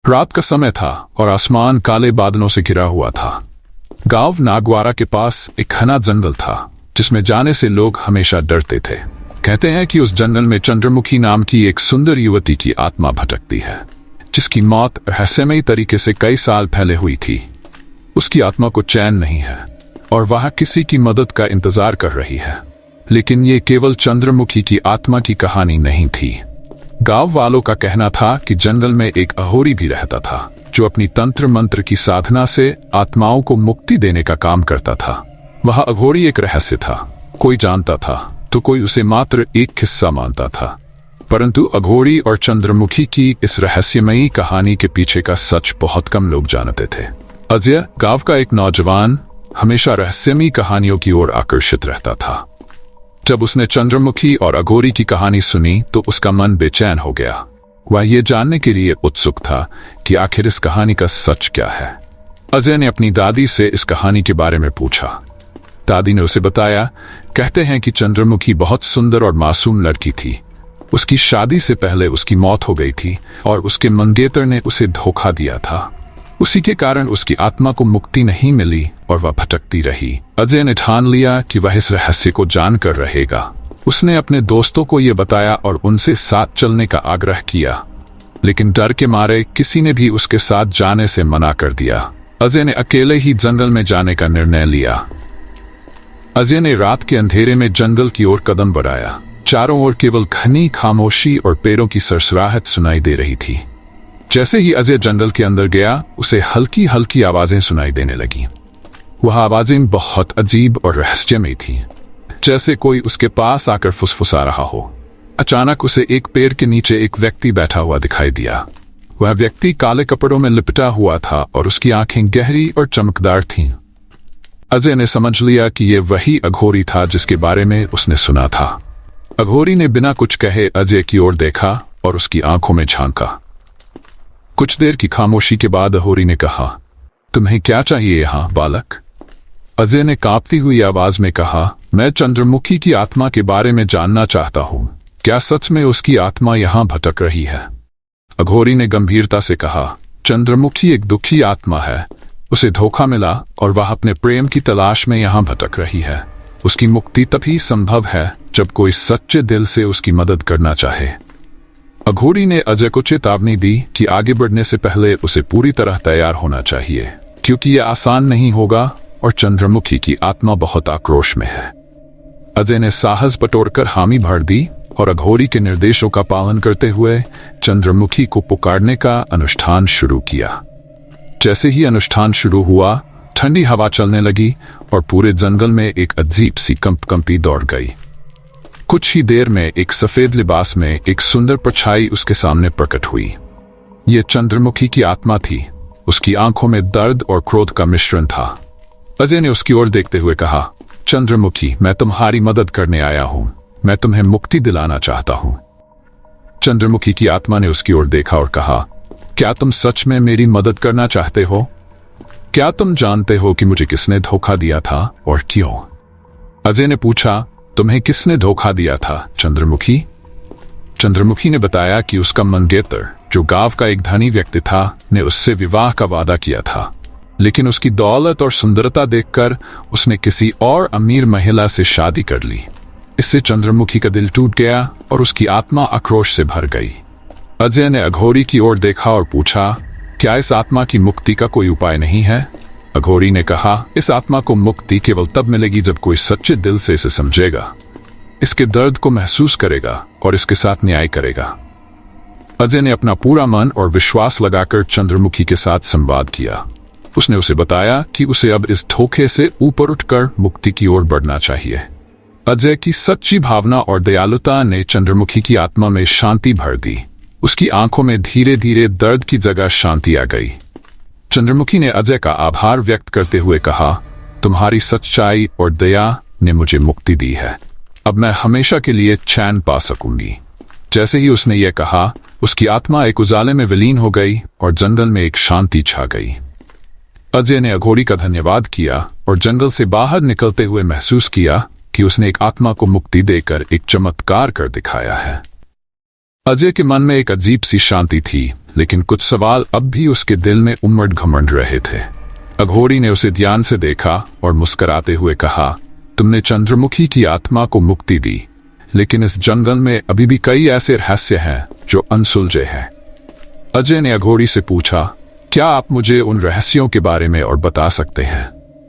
रात का समय था और आसमान काले बादलों से घिरा हुआ था। गांव नागवारा के पास एक घना जंगल था जिसमें जाने से लोग हमेशा डरते थे। कहते हैं कि उस जंगल में चंद्रमुखी नाम की एक सुंदर युवती की आत्मा भटकती है, जिसकी मौत रहस्यमयी तरीके से कई साल पहले हुई थी। उसकी आत्मा को चैन नहीं है और वह किसी की मदद का इंतजार कर रही है। लेकिन ये केवल चंद्रमुखी की आत्मा की कहानी नहीं थी। गांव वालों का कहना था कि जंगल में एक अघोरी भी रहता था जो अपनी तंत्र मंत्र की साधना से आत्माओं को मुक्ति देने का काम करता था। वह अघोरी एक रहस्य था, कोई जानता था तो कोई उसे मात्र एक किस्सा मानता था। परंतु अघोरी और चंद्रमुखी की इस रहस्यमयी कहानी के पीछे का सच बहुत कम लोग जानते थे। अजय गांव का एक नौजवान हमेशा रहस्यमयी कहानियों की ओर आकर्षित रहता था। जब उसने चंद्रमुखी और अघोरी की कहानी सुनी तो उसका मन बेचैन हो गया। वह ये जानने के लिए उत्सुक था कि आखिर इस कहानी का सच क्या है। अजय ने अपनी दादी से इस कहानी के बारे में पूछा। दादी ने उसे बताया, कहते हैं कि चंद्रमुखी बहुत सुंदर और मासूम लड़की थी। उसकी शादी से पहले उसकी मौत हो गई थी और उसके मंगेतर ने उसे धोखा दिया था। उसी के कारण उसकी आत्मा को मुक्ति नहीं मिली और वह भटकती रही। अजय ने ठान लिया कि वह इस रहस्य को जानकर रहेगा। उसने अपने दोस्तों को यह बताया और उनसे साथ चलने का आग्रह किया, लेकिन डर के मारे किसी ने भी उसके साथ जाने से मना कर दिया। अजय ने अकेले ही जंगल में जाने का निर्णय लिया। अजय ने रात के अंधेरे में जंगल की ओर कदम बढ़ाया। चारों ओर केवल घनी खामोशी और पेड़ों की सरसराहट सुनाई दे रही थी। जैसे ही अजय जंगल के अंदर गया, उसे हल्की हल्की आवाजें सुनाई देने लगी। वह आवाजें बहुत अजीब और रहस्यमयी थीं, जैसे कोई उसके पास आकर फुसफुसा रहा हो। अचानक उसे एक पेड़ के नीचे एक व्यक्ति बैठा हुआ दिखाई दिया। वह व्यक्ति काले कपड़ों में लिपटा हुआ था और उसकी आंखें गहरी और चमकदार थीं। अजय ने समझ लिया कि यह वही अघोरी था जिसके बारे में उसने सुना था। अघोरी ने बिना कुछ कहे अजय की ओर देखा और उसकी आंखों में झांका। कुछ देर की खामोशी के बाद अघोरी ने कहा, तुम्हें क्या चाहिए यहाँ बालक? अजय ने कांपती हुई आवाज में कहा, मैं चंद्रमुखी की आत्मा के बारे में जानना चाहता हूँ। क्या सच में उसकी आत्मा यहाँ भटक रही है? अघोरी ने गंभीरता से कहा, चंद्रमुखी एक दुखी आत्मा है। उसे धोखा मिला और वह अपने प्रेम की तलाश में यहाँ भटक रही है। उसकी मुक्ति तभी संभव है जब कोई सच्चे दिल से उसकी मदद करना चाहे। अघोरी ने अजय को चेतावनी दी कि आगे बढ़ने से पहले उसे पूरी तरह तैयार होना चाहिए, क्योंकि यह आसान नहीं होगा और चंद्रमुखी की आत्मा बहुत आक्रोश में है। अजय ने साहस बटोरकर हामी भर दी और अघोरी के निर्देशों का पालन करते हुए चंद्रमुखी को पुकारने का अनुष्ठान शुरू किया। जैसे ही अनुष्ठान शुरू हुआ, ठंडी हवा चलने लगी और पूरे जंगल में एक अजीब सी कंपकंपी दौड़ गई। कुछ ही देर में एक सफेद लिबास में एक सुंदर परछाई उसके सामने प्रकट हुई। यह चंद्रमुखी की आत्मा थी। उसकी आंखों में दर्द और क्रोध का मिश्रण था। अजय ने उसकी ओर देखते हुए कहा, चंद्रमुखी, मैं तुम्हारी मदद करने आया हूं। मैं तुम्हें मुक्ति दिलाना चाहता हूं। चंद्रमुखी की आत्मा ने उसकी ओर देखा और कहा, क्या तुम सच में मेरी मदद करना चाहते हो? क्या तुम जानते हो कि मुझे किसने धोखा दिया था और क्यों? अजय ने पूछा, तुम्हें किसने धोखा दिया था चंद्रमुखी? चंद्रमुखी ने बताया कि उसका मंगेतर, जो गांव का एक धनी व्यक्ति था, ने उससे विवाह का वादा किया था, लेकिन उसकी दौलत और सुंदरता देखकर उसने किसी और अमीर महिला से शादी कर ली। इससे चंद्रमुखी का दिल टूट गया और उसकी आत्मा आक्रोश से भर गई। अजय ने अघोरी की ओर देखा और पूछा, क्या इस आत्मा की मुक्ति का कोई उपाय नहीं है? अघोरी ने कहा, इस आत्मा को मुक्ति केवल तब मिलेगी जब कोई सच्चे दिल से इसे समझेगा, इसके दर्द को महसूस करेगा और इसके साथ न्याय करेगा। अजय ने अपना पूरा मन और विश्वास लगाकर चंद्रमुखी के साथ संवाद किया। उसने उसे बताया कि उसे अब इस धोखे से ऊपर उठकर मुक्ति की ओर बढ़ना चाहिए। अजय की सच्ची भावना और दयालुता ने चंद्रमुखी की आत्मा में शांति भर दी। उसकी आंखों में धीरे धीरे दर्द की जगह शांति आ गई। चंद्रमुखी ने अजय का आभार व्यक्त करते हुए कहा, तुम्हारी सच्चाई और दया ने मुझे मुक्ति दी है। अब मैं हमेशा के लिए चैन पा सकूंगी। जैसे ही उसने ये कहा, उसकी आत्मा एक उजाले में विलीन हो गई और जंगल में एक शांति छा गई। अजय ने अघोरी का धन्यवाद किया और जंगल से बाहर निकलते हुए महसूस किया कि उसने एक आत्मा को मुक्ति देकर एक चमत्कार कर दिखाया है। अजय के मन में एक अजीब सी शांति थी, लेकिन कुछ सवाल अब भी उसके दिल में उमड़ घमंड रहे थे। अघोरी ने उसे ध्यान से देखा और मुस्कुराते हुए कहा, तुमने चंद्रमुखी की आत्मा को मुक्ति दी, लेकिन इस जंगल में अभी भी कई ऐसे रहस्य हैं जो अनसुलझे हैं। अजय ने अघोरी से पूछा, क्या आप मुझे उन रहस्यों के बारे में और बता सकते हैं?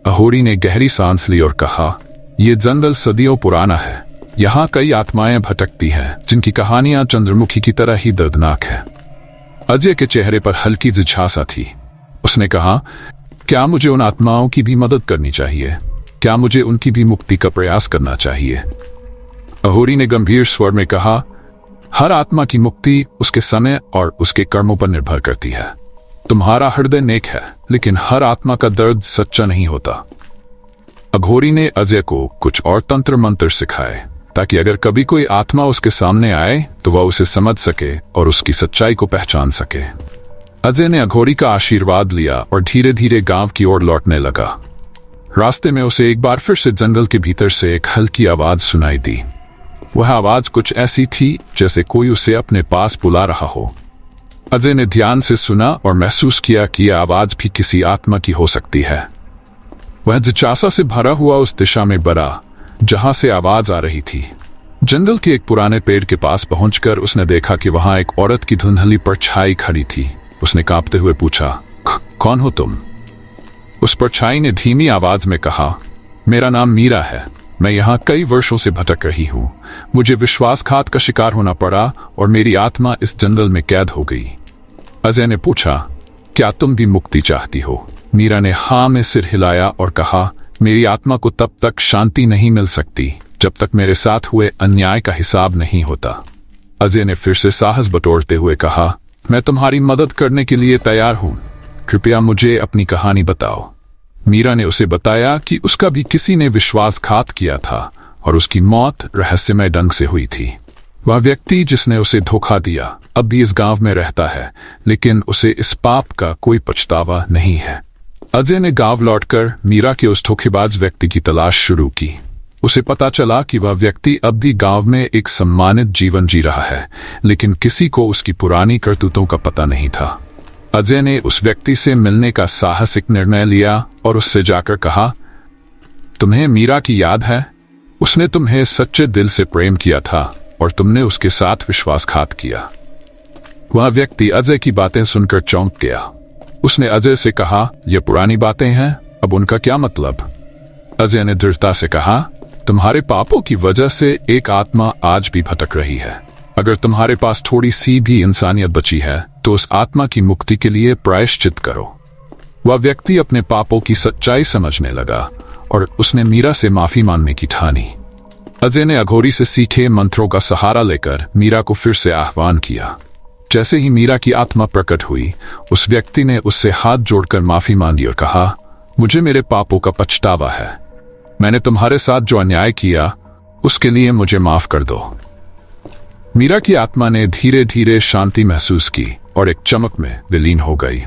अघोरी ने गहरी सांस ली और कहा, यह जंगल सदियों पुराना है। यहाँ कई आत्माएं भटकती हैं जिनकी कहानियां चंद्रमुखी की तरह ही दर्दनाक है। अजय के चेहरे पर हल्की जिज्ञासा थी। उसने कहा, क्या मुझे उन आत्माओं की भी मदद करनी चाहिए? क्या मुझे उनकी भी मुक्ति का प्रयास करना चाहिए? अघोरी ने गंभीर स्वर में कहा, हर आत्मा की मुक्ति उसके समय और उसके कर्मों पर निर्भर करती है। तुम्हारा हृदय नेक है, लेकिन हर आत्मा का दर्द सच्चा नहीं होता। अघोरी ने अजय को कुछ और तंत्र मंत्र सिखाए ताकि अगर कभी कोई आत्मा उसके सामने आए तो वह उसे समझ सके और उसकी सच्चाई को पहचान सके। अजय ने अघोरी का आशीर्वाद लिया और धीरे धीरे गांव की ओर लौटने लगा। रास्ते में उसे एक बार फिर से जंगल के भीतर से एक हल्की आवाज सुनाई दी। वह आवाज कुछ ऐसी थी जैसे कोई उसे अपने पास बुला रहा हो। अजय ने ध्यान से सुना और महसूस किया कि यह आवाज भी किसी आत्मा की हो सकती है। वह जिज्ञासा से भरा हुआ उस दिशा में बढ़ा जहां से आवाज आ रही थी। जंगल के एक पुराने पेड़ के पास पहुंचकर उसने देखा कि वहां एक औरत की धुंधली परछाई खड़ी थी। उसने कांपते हुए पूछा, कौन हो तुम? उस परछाई ने धीमी आवाज में कहा, मेरा नाम मीरा है। मैं यहाँ कई वर्षों से भटक रही हूँ। मुझे विश्वासघात का शिकार होना पड़ा और मेरी आत्मा इस जंगल में कैद हो गई। अजय ने पूछा, क्या तुम भी मुक्ति चाहती हो? मीरा ने हाँ में सिर हिलाया और कहा, मेरी आत्मा को तब तक शांति नहीं मिल सकती जब तक मेरे साथ हुए अन्याय का हिसाब नहीं होता। अजय ने फिर से साहस बटोरते हुए कहा, मैं तुम्हारी मदद करने के लिए तैयार हूं। कृपया मुझे अपनी कहानी बताओ। मीरा ने उसे बताया कि उसका भी किसी ने विश्वासघात किया था और उसकी मौत रहस्यमय ढंग से हुई थी। वह व्यक्ति जिसने उसे धोखा दिया अब भी इस गांव में रहता है, लेकिन उसे इस पाप का कोई पछतावा नहीं है। अजय ने गांव लौटकर मीरा के उस धोखेबाज व्यक्ति की तलाश शुरू की। उसे पता चला कि वह व्यक्ति अब भी गांव में एक सम्मानित जीवन जी रहा है, लेकिन किसी को उसकी पुरानी करतूतों का पता नहीं था। अजय ने उस व्यक्ति से मिलने का साहसिक निर्णय लिया और उससे जाकर कहा, तुम्हें मीरा की याद है? उसने तुम्हें सच्चे दिल से प्रेम किया था और तुमने उसके साथ विश्वासघात किया। वह व्यक्ति अजय की बातें सुनकर चौंक गया। उसने अजय से कहा, यह पुरानी बातें हैं, अब उनका क्या मतलब? अजय ने दृढ़ता से कहा, तुम्हारे पापों की वजह से एक आत्मा आज भी भटक रही है। अगर तुम्हारे पास थोड़ी सी भी इंसानियत बची है तो उस आत्मा की मुक्ति के लिए प्रायश्चित करो। वह व्यक्ति अपने पापों की सच्चाई समझने लगा और उसने मीरा से माफी मांगने की ठानी। अजय ने अघोरी से सीखे मंत्रों का सहारा लेकर मीरा को फिर से आह्वान किया। जैसे ही मीरा की आत्मा प्रकट हुई, उस व्यक्ति ने उससे हाथ जोड़कर माफी मांगी और कहा, मुझे मेरे पापों का पछतावा है। मैंने तुम्हारे साथ जो अन्याय किया उसके लिए मुझे माफ कर दो। मीरा की आत्मा ने धीरे धीरे शांति महसूस की और एक चमक में विलीन हो गई।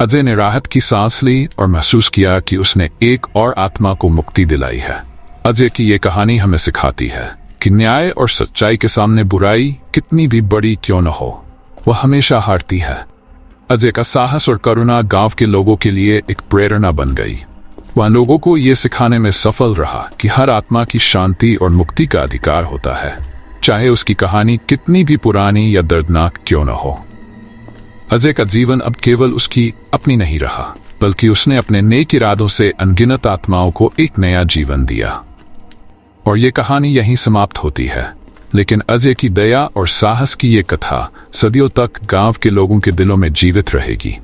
अजय ने राहत की सांस ली और महसूस किया कि उसने एक और आत्मा को मुक्ति दिलाई है। अजय की ये कहानी हमें सिखाती है कि न्याय और सच्चाई के सामने बुराई कितनी भी बड़ी क्यों न हो, वह हमेशा हारती है। अजय का साहस और करुणा गांव के लोगों के लिए एक प्रेरणा बन गई। वह लोगों को ये सिखाने में सफल रहा कि हर आत्मा की शांति और मुक्ति का अधिकार होता है, चाहे उसकी कहानी कितनी भी पुरानी या दर्दनाक क्यों न हो। अजय का जीवन अब केवल उसकी अपनी नहीं रहा, बल्कि उसने अपने नेक इरादों से अनगिनत आत्माओं को एक नया जीवन दिया। और ये कहानी यहीं समाप्त होती है, लेकिन अजय की दया और साहस की ये कथा सदियों तक गांव के लोगों के दिलों में जीवित रहेगी।